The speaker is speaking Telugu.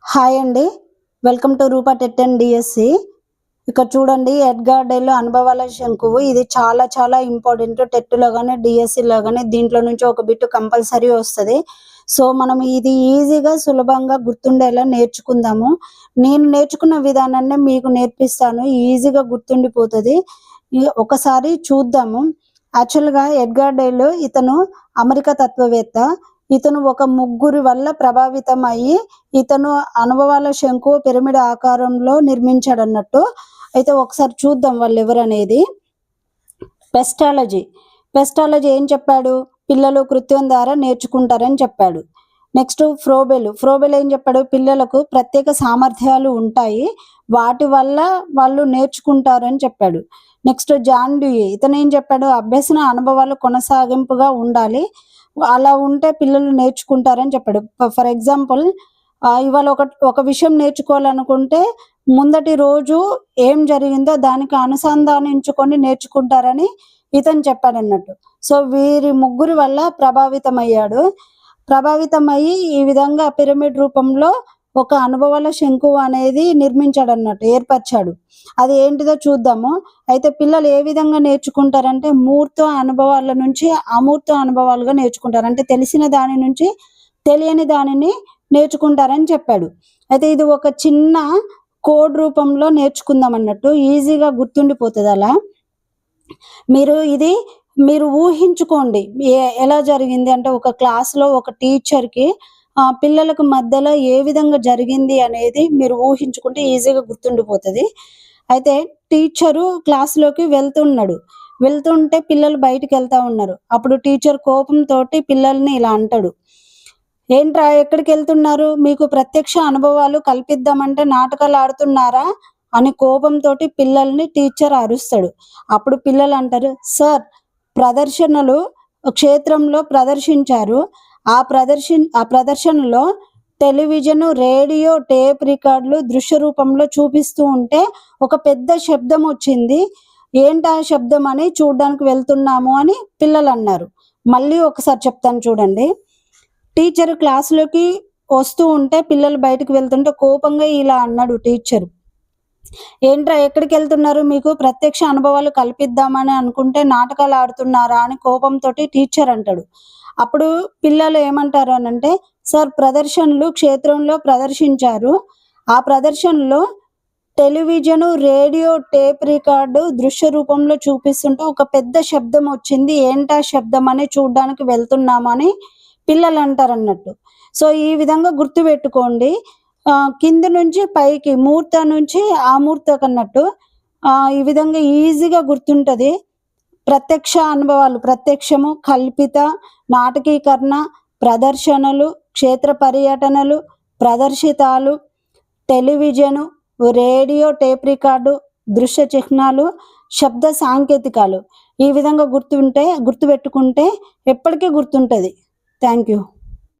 హాయ్ అండి, welcome to Rupa TET and DSC. ఇక్కడ చూడండి, ఎడ్గార్ డేలో అనుభవాల శంకువు. ఇది చాలా చాలా ఇంపార్టెంట్. టెట్లో కానీ డిఎస్సిలో కానీ దీంట్లో నుంచి ఒక బిట్ కంపల్సరీ వస్తుంది. సో మనం ఇది ఈజీగా సులభంగా గుర్తుండేలా నేర్చుకుందాము. నేను నేర్చుకున్న విధానాన్ని మీకు నేర్పిస్తాను, ఈజీగా గుర్తుండిపోతుంది. ఒకసారి చూద్దాము. యాక్చువల్గా ఎడ్గార్ డేలో ఇతను అమెరికా తత్వవేత్త. ఇతను ఒక ముగ్గురి వల్ల ప్రభావితం అయ్యి ఇతను అనుభవాల శంకు పిరమిడ్ ఆకారంలో నిర్మించాడు అన్నట్టు. అయితే ఒకసారి చూద్దాం వాళ్ళు ఎవరనేది. పెస్టాలజీ ఏం చెప్పాడు? పిల్లలు కృత్యం ద్వారా నేర్చుకుంటారని చెప్పాడు. నెక్స్ట్ ఫ్రోబెల్ ఏం చెప్పాడు? పిల్లలకు ప్రత్యేక సామర్థ్యాలు ఉంటాయి, వాటి వల్ల వాళ్ళు నేర్చుకుంటారని చెప్పాడు. నెక్స్ట్ జాన్ డ్యూయి ఇతను ఏం చెప్పాడు? అభ్యసన అనుభవాలు కొనసాగింపుగా ఉండాలి, అలా ఉంటే పిల్లలు నేర్చుకుంటారని చెప్పాడు. ఫర్ ఎగ్జాంపుల్, ఇవాళ ఒక విషయం నేర్చుకోవాలనుకుంటే ముందటి రోజు ఏం జరిగిందో దానికి అనుసంధానించుకొని నేర్చుకుంటారని ఇతను చెప్పాడు అన్నట్టు. సో వీరి ముగ్గురు వల్ల ప్రభావితమయ్యి ఈ విధంగా పిరమిడ్ రూపంలో ఒక అనుభవాల శంకువు అనేది నిర్మించాడు అన్నట్టు, ఏర్పరిచాడు. అది ఏంటిదో చూద్దాము. అయితే పిల్లలు ఏ విధంగా నేర్చుకుంటారంటే మూర్త అనుభవాల నుంచి అమూర్త అనుభవాలుగా నేర్చుకుంటారు. అంటే తెలిసిన దాని నుంచి తెలియని దానిని నేర్చుకుంటారని చెప్పాడు. అయితే ఇది ఒక చిన్న కోడ్ రూపంలో నేర్చుకుందాం అన్నట్టు, ఈజీగా గుర్తుండిపోతుంది. అలా మీరు ఊహించుకోండి ఎలా జరిగింది అంటే, ఒక క్లాస్లో ఒక టీచర్కి పిల్లలకు మధ్యలో ఏ విధంగా జరిగింది అనేది మీరు ఊహించుకుంటే ఈజీగా గుర్తుండిపోతుంది. అయితే టీచరు క్లాస్లోకి వెళ్తుంటే పిల్లలు బయటికి వెళ్తా ఉన్నారు. అప్పుడు టీచర్ కోపంతో పిల్లల్ని ఇలా అంటాడు, ఏంట్రా ఎక్కడికి వెళ్తున్నారు, మీకు ప్రత్యక్ష అనుభవాలు కల్పిద్దామంటే నాటకాలు ఆడుతున్నారా అని కోపంతో పిల్లల్ని టీచర్ అరుస్తాడు. అప్పుడు పిల్లలు అంటారు, సార్ ప్రదర్శనలు క్షేత్రంలో ప్రదర్శించారు, ఆ ప్రదర్శనలో టెలివిజన్, రేడియో, టేప్ రికార్డులు దృశ్య రూపంలో చూపిస్తూ ఉంటే ఒక పెద్ద శబ్దం వచ్చింది, ఏంటా శబ్దం అని చూడడానికి వెళ్తున్నాము అని పిల్లలు అన్నారు. మళ్ళీ ఒకసారి చెప్తాను చూడండి. టీచర్ క్లాసులోకి వస్తూ ఉంటే పిల్లలు బయటకు వెళ్తుంటే కోపంగా ఇలా అన్నాడు టీచరు, ఏంట్రా ఎక్కడికి వెళ్తున్నారు, మీకు ప్రత్యక్ష అనుభవాలు కల్పిద్దామని అనుకుంటే నాటకాలు ఆడుతున్నారా అని కోపంతో టీచర్ అంటాడు. అప్పుడు పిల్లలు ఏమంటారు అని అంటే, సార్ ప్రదర్శనలు క్షేత్రంలో ప్రదర్శించారు, ఆ ప్రదర్శనలో టెలివిజను, రేడియో, టేప్ రికార్డు దృశ్య రూపంలో చూపిస్తుంటే ఒక పెద్ద శబ్దం వచ్చింది, ఏంటా శబ్దం అని చూడడానికి వెళ్తున్నామని పిల్లలు అంటారు అన్నట్టు. సో ఈ విధంగా గుర్తుపెట్టుకోండి. కింద నుంచి పైకి, మూర్త నుంచి ఆమూర్తకు అన్నట్టు ఈ విధంగా ఈజీగా గుర్తుంటుంది. ప్రత్యక్ష అనుభవాలు, ప్రత్యక్షము, కల్పిత, నాటకీకరణ, ప్రదర్శనలు, క్షేత్ర పర్యటనలు, ప్రదర్శితాలు, టెలివిజను, రేడియో, టేప్ రికార్డు, దృశ్య చిహ్నాలు, శబ్ద సాంకేతికాలు. ఈ విధంగా గుర్తుపెట్టుకుంటే ఎప్పటికీ గుర్తుంటుంది. Thank you.